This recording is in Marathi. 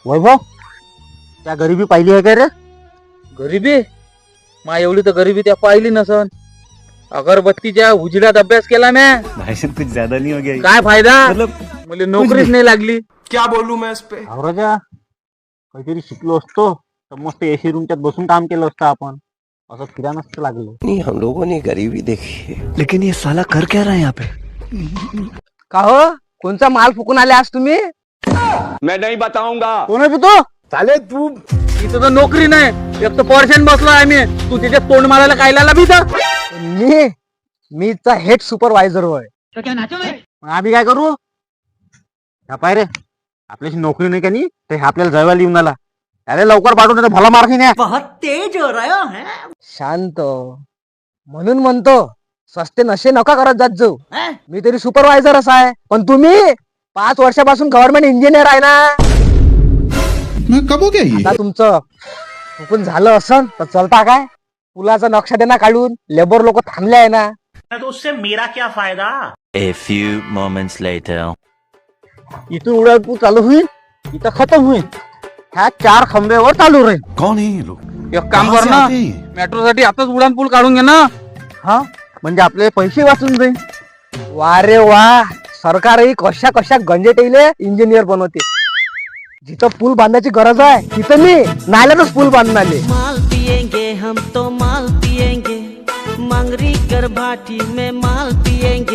वैभव त्या गरिबी पाहिली आहे का रे? गरिबी मा एवढी तर गरिबी त्या पाहिली नसन. अगरबत्तीच्या उजेडात अभ्यास केला म्या. भाई साहब कुछ ज्यादा नहीं हो गया? काय फायदा, मतलब मला नोकरीच नाही लागली. क्या बोलूं मैं इस पे? राजा काहीतरी शिकलो असतो तर मस्त एसी रूमच्यात बसून काम केलं असतं आपण. असं फिरा नसतं लागलं. नहीं, हम लोगों ने गरीबी देखी है. लेकिन ये साला कर क्या रहा है यहाँ पे? का हो, कोणचा माल फुकून आले आज तुम्ही? मैं नहीं बताऊंगा. कोण आहे तू? साले तू इथं तर नोकरी नाही, एक तर पर्शन बसलो आहे मी. तू त्याच्यात तोंड मारायला काय लाला बी तर? मीचा हेड सुपरवायझर होय. मग आम्ही काय करू? ह्या पाय रे, आपल्याशी नोकरी नाही का नाही ते आपल्याला जळवायला येऊन आला. अरे लवकर पाठवून नाही भला मार्क नाही. शांत, म्हणून म्हणतो सस्ते नशे नका करत जात जाऊ. मी तरी सुपरवायझर असा आहे, पण तुम्ही 5 वर्षापासून गव्हर्नमेंट इंजिनियर आहे ना. कब हो गया ये? आता तुमचं चुकून झालं असन तर चलता काय? पुलाचा नक्षा देना काढून लेबर लोक थांबले आहे ना. तो उससे मेरा क्या फायदा? A few moments later. इथून उडानपूल चालू होईल, इथं खतम होईल. ह्या 4 खंब्यावर चालू राहील. कौन है ये लोग? एक काम कहाँ कर से ना, आते हैं? मेट्रो साठी आताच उडान पूल काढून घे ना. हा म्हणजे आपले पैसे वाचून जाईल. वा रे वा, सरकारही कशा कशा गंजेटेले इंजिनियर बनवते. जिथं पूल बांधायची गरज आहे तिथं मी नाल्यातच पूल बांधून आले. माल पिएंगे हम तो माल पिएंगे, मंगरी कर भाटी में माल पिएंगे.